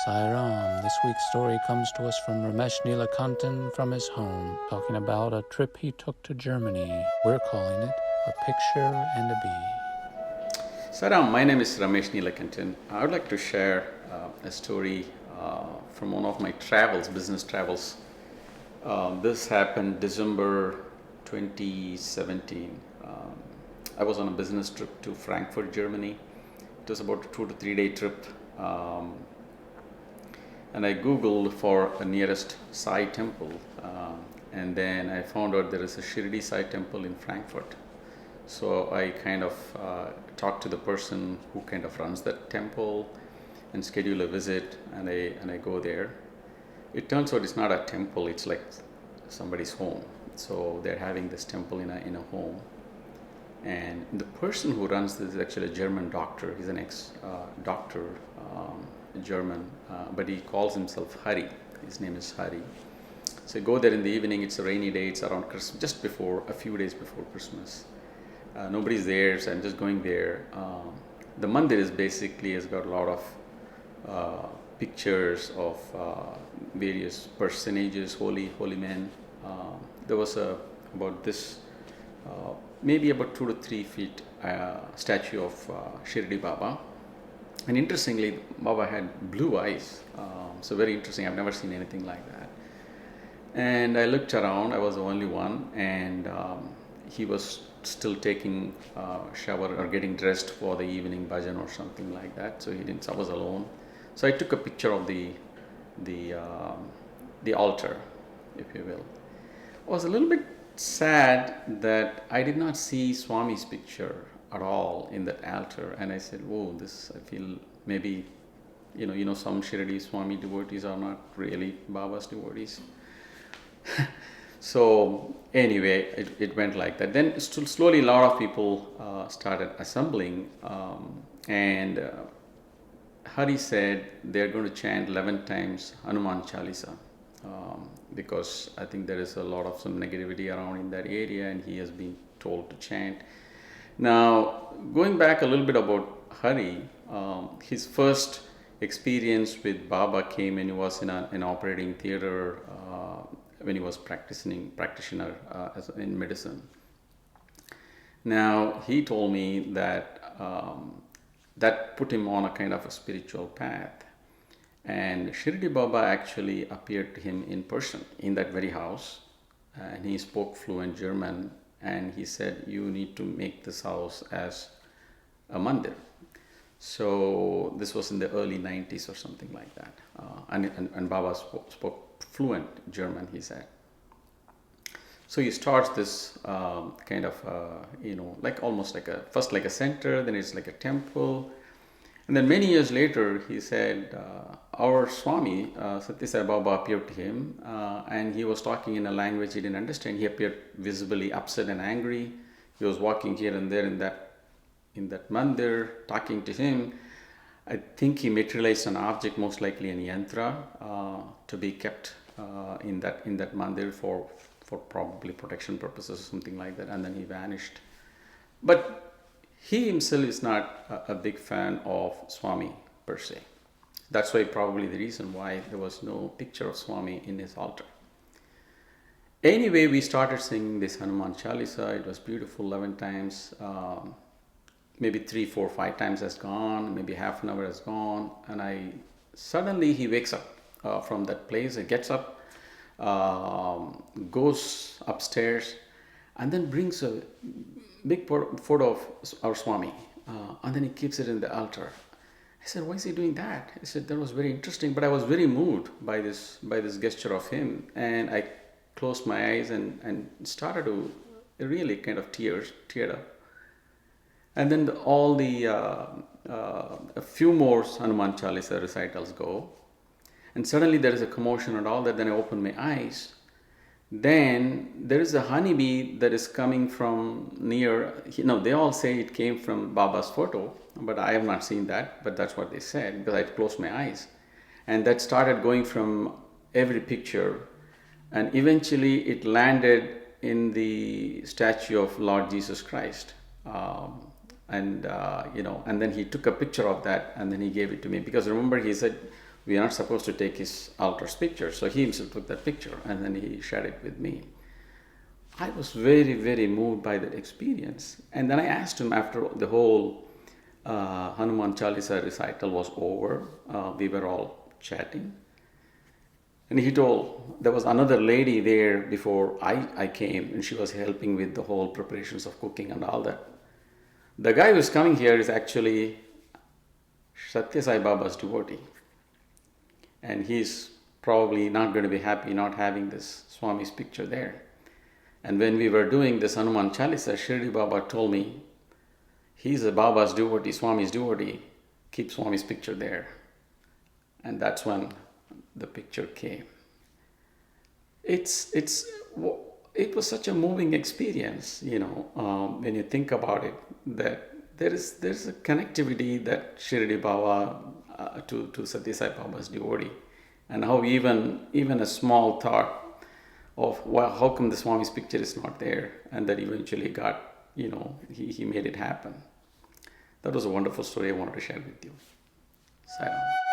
Sai Ram. This week's story comes to us from Ramesh Neelakantan from his home, talking about a trip he took to Germany. We're calling it A Picture and a Bee. Sai Ram, my name is Ramesh Neelakantan. I would like to share a story from one of my travels, business travels. This happened December 2017. I was on a business trip to Frankfurt, Germany. It was about a 2 to 3 day trip. And I googled for a nearest Sai temple, and then I found out there is a Shirdi Sai temple in Frankfurt. So I kind of talked to the person who kind of runs that temple and schedule a visit, and I go there. It turns out it's not a temple; it's like somebody's home. So they're having this temple in a home, and the person who runs this is actually a German doctor. He's an ex-doctor. German, but he calls himself Hari. His name is Hari. So I go there in the evening. It's a rainy day. It's around Christmas, just before, a few days before Christmas. Nobody's there, so I'm just going there. The mandir is basically has got a lot of pictures of various personages, holy men. There was about this, maybe about 2 to 3 feet statue of Shirdi Baba. And interestingly, Baba had blue eyes, so very interesting. I've never seen anything like that. And I looked around, I was the only one, and he was still taking a shower or getting dressed for the evening bhajan or something like that, so I was alone. So I took a picture of the altar, if you will. I was a little bit sad that I did not see Swami's picture at all in that altar, and I said, "Oh, this I feel maybe, some Shirdi Swami devotees are not really Baba's devotees." So anyway, it went like that. Then slowly, a lot of people started assembling, and Hari said they're going to chant 11 times Hanuman Chalisa, because I think there is a lot of some negativity around in that area, and he has been told to chant. Now, going back a little bit about Hari, his first experience with Baba came when he was in an operating theater, when he was practitioner in medicine. Now, he told me that that put him on a kind of a spiritual path. And Shirdi Baba actually appeared to him in person in that very house, and he spoke fluent German. And he said, "You need to make this house as a mandir." So this was in the early 90s or something like that. And Baba spoke fluent German, he said. So he starts this kind of, like almost like first like a center, then it's like a temple. And then many years later, he said, our Swami, Sathya Sai Baba, appeared to him, and he was talking in a language he didn't understand. He appeared visibly upset and angry. He was walking here and there in that mandir, talking to him. I think he materialized an object, most likely an Yantra, to be kept in that mandir for probably protection purposes or something like that, and then he vanished. But he himself is not a big fan of Swami per se. That's why probably the reason why there was no picture of Swami in his altar. Anyway, we started singing this Hanuman Chalisa. It was beautiful, 11 times. Maybe 3, 4, 5 times has gone. Maybe half an hour has gone. And suddenly he wakes up from that place. He gets up, goes upstairs, and then brings a big photo of our Swami, and then he keeps it in the altar. I said, "Why is he doing that?" He said, "That was very interesting, but I was very moved by this gesture of him, and I closed my eyes and started to really kind of teared up." And then a few more Hanuman Chalisa recitals go, and suddenly there is a commotion and all that. Then I open my eyes. Then there is a honeybee that is coming from near. They all say it came from Baba's photo, but I have not seen that. But that's what they said, because I closed my eyes, and that started going from every picture, and eventually it landed in the statue of Lord Jesus Christ. And then he took a picture of that, and then he gave it to me, because remember he said, we are not supposed to take his altar's picture. So he himself took that picture and then he shared it with me. I was very, very moved by that experience. And then I asked him after the whole Hanuman Chalisa recital was over, we were all chatting. And he told, there was another lady there before I came, and she was helping with the whole preparations of cooking and all that. The guy who's coming here is actually Sathya Sai Baba's devotee. And he's probably not going to be happy not having this Swami's picture there. And when we were doing this Hanuman Chalisa, Shirdi Baba told me, he's a Baba's devotee, Swami's devotee, keep Swami's picture there. And that's when the picture came. It was such a moving experience, when you think about it, that there's a connectivity that Shirdi Baba to Sathya Sai Baba's devotee, and how even a small thought of, well, how come the Swami's picture is not there, and that eventually got, he made it happen. That was a wonderful story I wanted to share with you. Sai Ram.